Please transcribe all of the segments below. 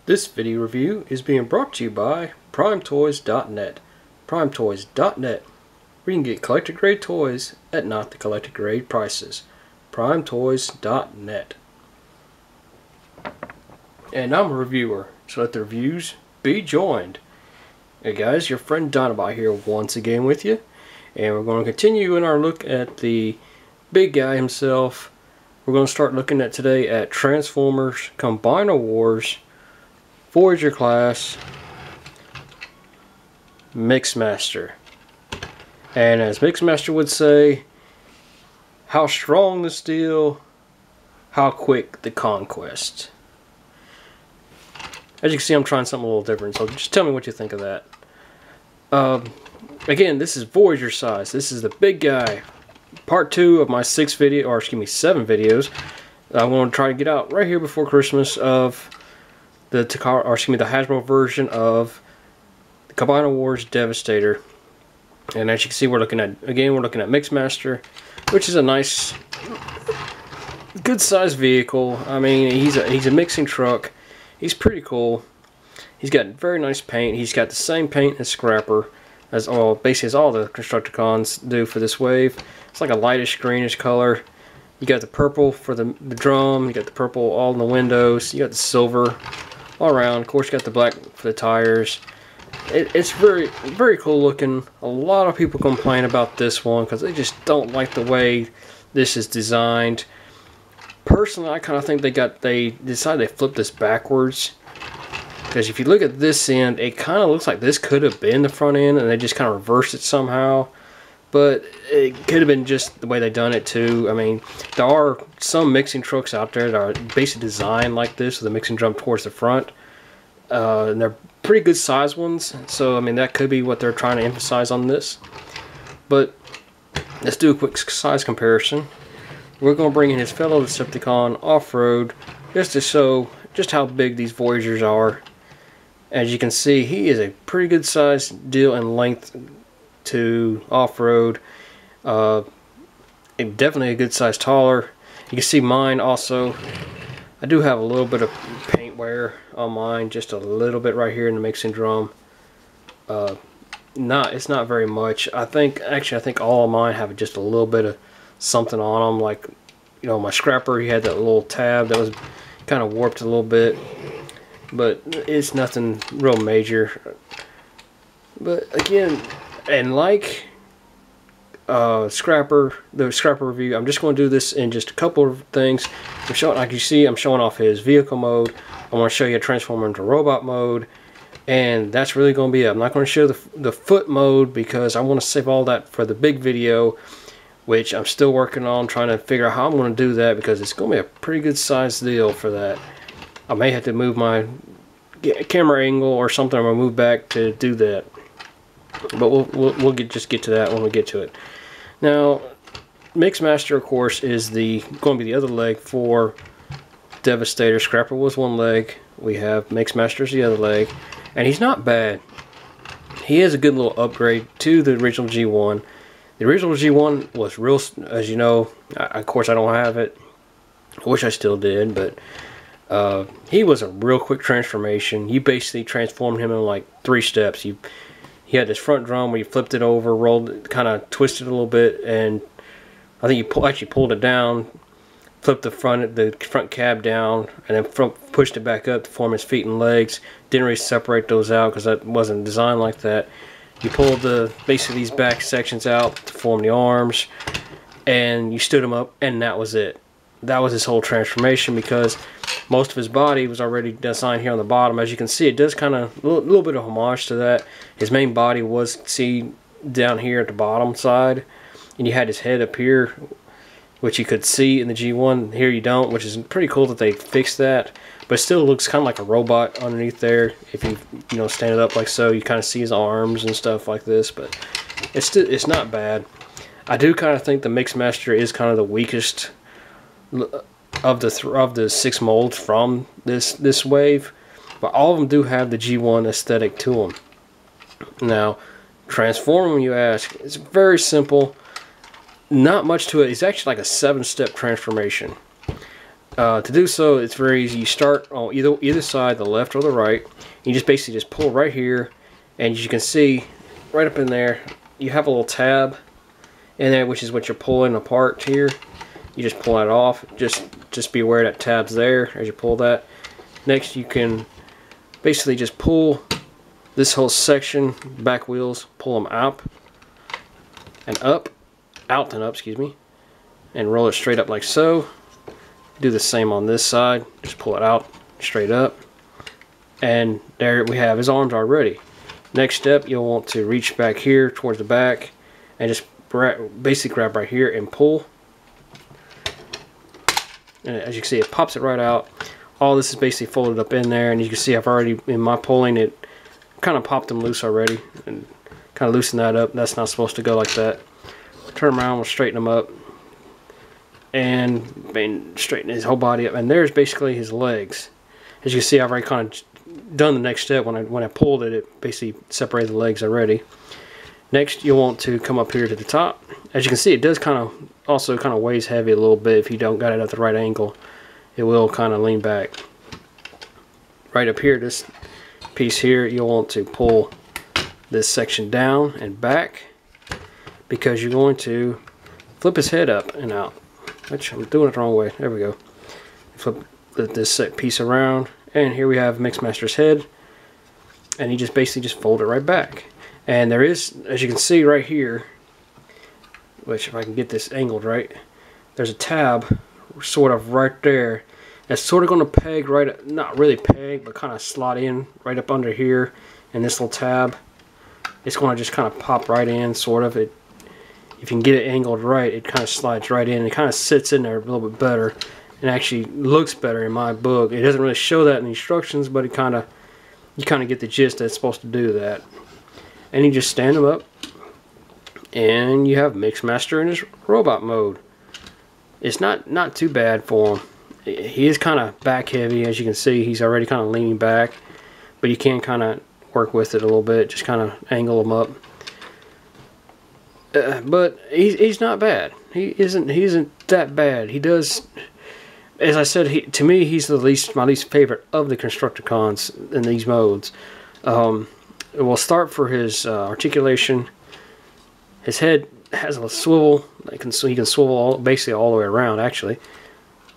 This video review is being brought to you by PrimeToys.net. PrimeToys.net, where you can get collector grade toys at not the collector grade prices. PrimeToys.net. And I'm a reviewer, so let the reviews be joined. Hey guys, your friend Dynabot here once again with you. And we're going to continue in our look at the big guy himself. We're going to start looking at today at Transformers Combiner Wars Voyager class Mixmaster. And as Mixmaster would say, how strong the steel, how quick the conquest. As you can see, I'm trying something a little different, so just tell me what you think of that. Again, this is Voyager size. This is the big guy. Part 2 of my 7 videos. I'm going to try to get out right here before Christmas of the Takara, the Hasbro version of the Combiner Wars Devastator. And as you can see, we're looking at Mixmaster, which is a nice, good sized vehicle. I mean, he's a mixing truck. He's pretty cool. He's got very nice paint. He's got the same paint as Scrapper, basically as all the Constructicons do for this wave. It's like a lightish greenish color. You got the purple for the drum. You got the purple all in the windows. You got the silver all around. Of course, you got the black for the tires. It's very, very cool looking. A lot of people complain about this one because they just don't like the way this is designed. Personally, I kind of think they decided they flipped this backwards. Because if you look at this end, it kind of looks like this could have been the front end, and they just kind of reversed it somehow. But it could have been just the way they done it too. I mean, there are some mixing trucks out there that are basically designed like this, with the mixing drum towards the front. And they're pretty good size ones. So, I mean, that could be what they're trying to emphasize on this. But let's do a quick size comparison. We're going to bring in his fellow Decepticon off-road just to show just how big these Voyagers are. As you can see, he is a pretty good size deal in length to off-road. Definitely a good size taller. You can see mine also. I do have a little bit of paint wear on mine, just a little bit right here in the mixing drum. It's not very much. I think all of mine have just a little bit of something on them. Like, you know, my Scrapper, he had that little tab that was kind of warped a little bit, but it's nothing real major. But again, and like the Scrapper review, I'm just going to do this in just a couple of things. Like you see, I'm showing off his vehicle mode. I want to show you a transformer into robot mode, and that's really going to be it. I'm not going to show the foot mode because I want to save all that for the big video, which I'm still working on, trying to figure out how I'm going to do that, because it's going to be a pretty good sized deal for that. I may have to move my camera angle or something. I'm going to move back to do that. But we'll just get to that when we get to it. Now, Mixmaster, of course, is going to be the other leg for Devastator. Scrapper was one leg. We have Mixmaster's the other leg. And he's not bad. He is a good little upgrade to the original G1. The original G1 was real, as you know. Of course, I don't have it. I wish I still did, but he was a real quick transformation. You basically transformed him in like 3 steps. He had this front drum where you flipped it over, rolled it, kind of twisted it a little bit, and I think you actually pulled it down, flipped the front cab down, and then pushed it back up to form his feet and legs. Didn't really separate those out because that wasn't designed like that. You pulled basically these back sections out to form the arms, and you stood him up, and that was it. That was his whole transformation, because most of his body was already designed here on the bottom. As you can see, it does kind of a little bit of homage to that. His main body was down here at the bottom side, and you had his head up here, which you could see in the G1. Here you don't, which is pretty cool that they fixed that. But it still looks kind of like a robot underneath there. If you stand it up like so, you kind of see his arms and stuff like this. But it's not bad. I do kind of think the Mixmaster is kind of the weakest of the 6 molds from this wave, but all of them do have the G1 aesthetic to them. Now, transform them, you ask, it's very simple. Not much to it. It's actually like a 7-step transformation. To do so, it's very easy. You start on either side, the left or the right. You just basically just pull right here, and as you can see, right up in there, you have a little tab in there, which is what you're pulling apart here. You just pull that off. Just be aware that tab's there as you pull that. Next, you can basically just pull this whole section, back wheels, pull them out and up, out and up, excuse me, and roll it straight up like so. Do the same on this side. Just pull it out straight up, and there we have his arms already. Next step, you'll want to reach back here towards the back and just basically grab right here and pull. And as you can see, it pops it right out. All this is basically folded up in there, and you can see I've already, in my pulling, it kind of popped them loose already, and kind of loosen that up. That's not supposed to go like that. Turn them around, we'll straighten them up, and straighten his whole body up. And there's basically his legs. As you can see, I've already kind of done the next step. When I pulled it, it basically separated the legs already. Next, you'll want to come up here to the top. As you can see, it does also kind of weighs heavy a little bit. If you don't got it at the right angle, it will kind of lean back. Right up here, this piece here, you'll want to pull this section down and back, because you're going to flip his head up and out. Which I'm doing it the wrong way. There we go. Flip this piece around, and here we have Mixmaster's head, and he just basically just fold it right back. And there is, as you can see right here, which if I can get this angled right, there's a tab sort of right there that's sort of going to peg right, not really peg, but kind of slot in right up under here in this little tab. It's going to just kind of pop right in, sort of. If you can get it angled right, it kind of slides right in. It kind of sits in there a little bit better, and actually looks better in my book. It doesn't really show that in the instructions, but it kind of, you kind of get the gist that it's supposed to do that. And you just stand them up, and you have Mixmaster in his robot mode. It's not too bad for him. He is kind of back heavy, as you can see. He's already kind of leaning back, but you can kind of work with it a little bit, just kind of angle him up. But he's not bad. He isn't that bad. He does, as I said, to me he's my least favorite of the Constructicons in these modes. We'll start for his articulation. His head has a swivel. He can swivel basically all the way around. Actually,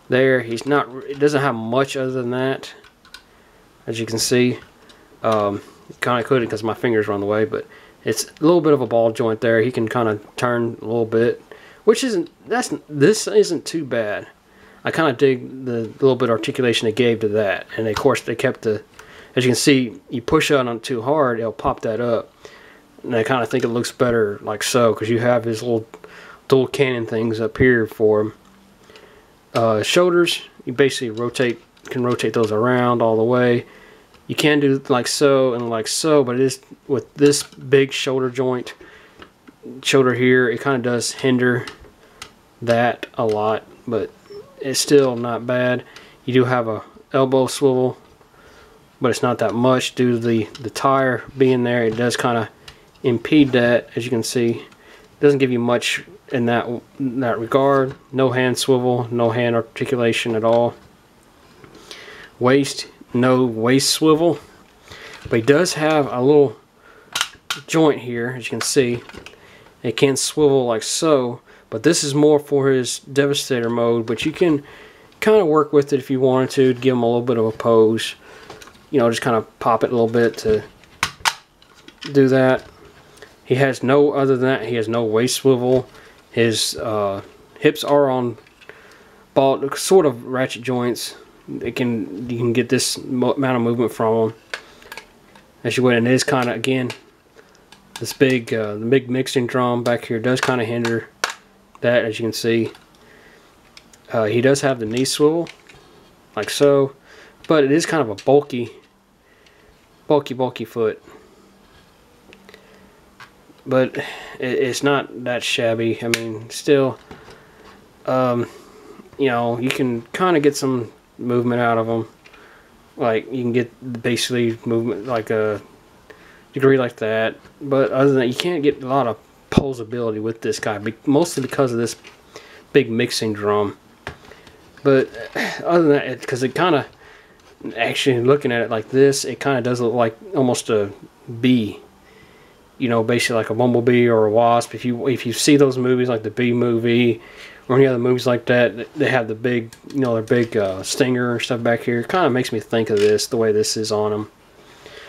there it doesn't have much other than that. As you can see, kind of couldn't because my fingers are on the way, but it's a little bit of a ball joint there. He can kind of turn a little bit, which this isn't too bad. I kind of dig the little bit of articulation they gave to that, and of course they kept the. As you can see, you push on it too hard, it'll pop that up. And I kind of think it looks better like so, because you have his little dual cannon things up here for him. Shoulders, you basically can rotate those around all the way. You can do like so and like so, but it is with this big shoulder here, it kind of does hinder that a lot, but it's still not bad. You do have a elbow swivel, but it's not that much due to the tire being there. It does kind of impede that, as you can see. It doesn't give you much in that regard. No hand swivel, no hand articulation at all. Waist, no waist swivel, but he does have a little joint here, as you can see. It can swivel like so, but this is more for his Devastator mode, but you can kind of work with it if you wanted to give him a little bit of a pose. You know, just kind of pop it a little bit to do that. He has no, other than that, he has no waist swivel. His hips are on ball, sort of ratchet joints. You can get this amount of movement from them as you would, and it is kind of, again, this big the big mixing drum back here does kind of hinder that, as you can see. He does have the knee swivel like so, but it is kind of a bulky foot, but it's not that shabby. I mean, still, you know, you can kind of get some movement out of them. Like, you can get basically movement like a degree like that, but other than that, you can't get a lot of posability with this guy, mostly because of this big mixing drum. But other than that, because it kind of, actually looking at it like this, it kind of does look like almost a bee. You know, basically like a bumblebee or a wasp. If you see those movies like the Bee Movie or any other movies like that, they have the big, you know, their big stinger and stuff back here. It kind of makes me think of this, the way this is on them.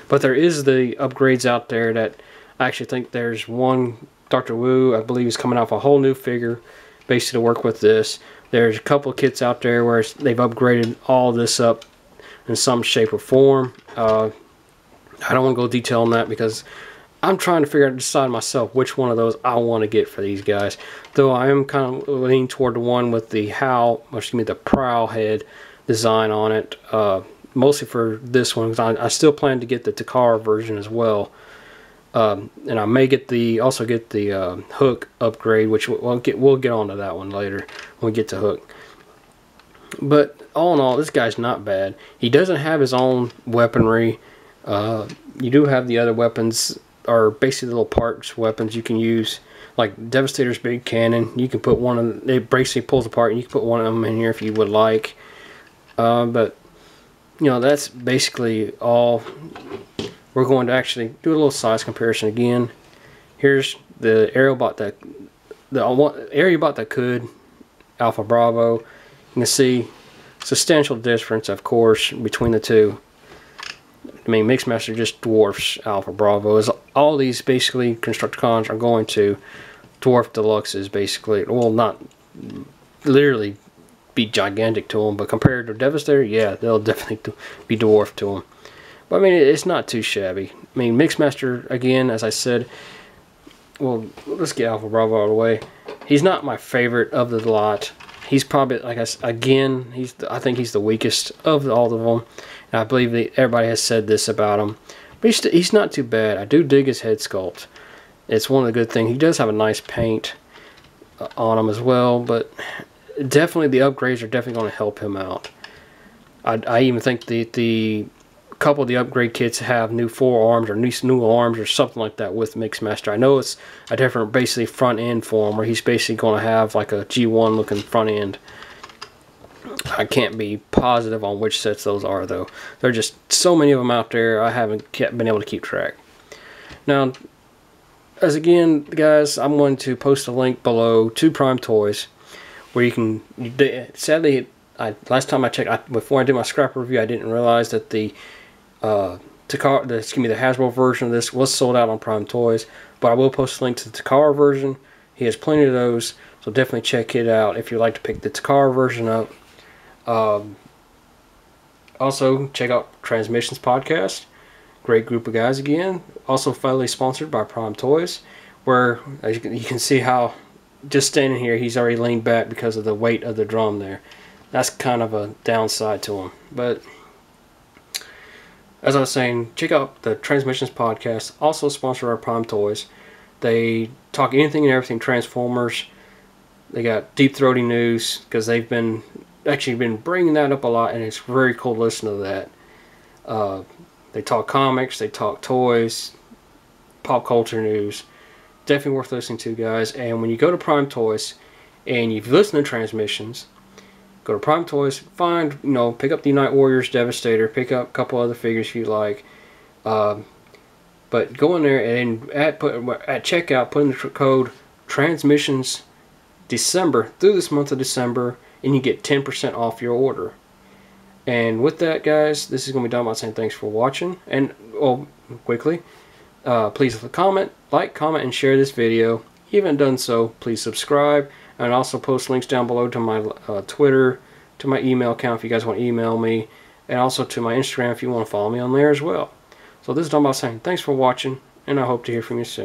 But there is the upgrades out there that I actually think there's one, Dr. Wu, I believe, is coming out with a whole new figure basically to work with this. There's a couple of kits out there where they've upgraded all this up in some shape or form. I don't want to go detail on that because I'm trying to figure out, decide myself which one of those I want to get for these guys. Though I am kind of leaning toward the one with the the prow head design on it. Mostly for this one, because I still plan to get the Takara version as well. And I may also get the Hook upgrade, which we'll get onto that one later when we get to Hook. But all in all, this guy's not bad. He doesn't have his own weaponry. You do have the other weapons, are basically little parts weapons you can use, like Devastator's big cannon. You can put one of them, it basically pulls apart, and you can put one of them in here if you would like. But you know, that's basically all. We're going to actually do a little size comparison again. Here's the Aerobot that could, Alpha Bravo. You can see substantial difference, of course, between the two. I mean, Mixmaster just dwarfs Alpha Bravo. As all these basically Constructicons are going to dwarf Deluxes, basically. Well, not literally be gigantic to them, but compared to Devastator, yeah, they'll definitely be dwarfed to them. But I mean, it's not too shabby. I mean, Mixmaster, again, as I said, well, let's get Alpha Bravo out of the way. He's not my favorite of the lot. He's probably, like I said, again, I think he's the weakest of all of them. And I believe that everybody has said this about him. But he's not too bad. I do dig his head sculpt. It's one of the good things. He does have a nice paint on him as well, but definitely the upgrades are definitely going to help him out. I even think the couple of the upgrade kits have new forearms or new arms or something like that with Mixmaster. I know it's a different basically front end for him, where he's basically going to have like a G1 looking front end. I can't be positive on which sets those are, though. There are just so many of them out there, I haven't been able to keep track. Now, as again, guys, I'm going to post a link below to Prime Toys, where you can, sadly, last time I checked, before I did my scrap review, I didn't realize that the Takara, the Hasbro version of this was sold out on Prime Toys. But I will post a link to the Takara version. He has plenty of those, so definitely check it out if you'd like to pick the Takara version up. Also, check out Transmissions Podcast. Great group of guys again. Also, finally sponsored by Prime Toys, where as you can see how, just standing here, he's already leaned back because of the weight of the drum there. That's kind of a downside to him. But as I was saying, check out the Transmissions Podcast, also sponsored by Prime Toys. They talk anything and everything Transformers. They got Deep Throaty news, because they've been bringing that up a lot, and it's very cool to listen to that. They talk comics, they talk toys, pop culture news. Definitely worth listening to, guys. And when you go to Prime Toys and you've listened to Transmissions, go to Prime Toys, find, pick up the Unite Warriors Devastator, pick up a couple other figures if you like. But go in there and at checkout, put in the code Transmissions December through this month of December, and you get 10% off your order. And with that, guys, this is going to be done by saying thanks for watching. And, quickly, please comment, and share this video. If you haven't done so, please subscribe. And also post links down below to my Twitter, to my email account if you guys want to email me, and also to my Instagram if you want to follow me on there as well. So this is done by saying thanks for watching, and I hope to hear from you soon.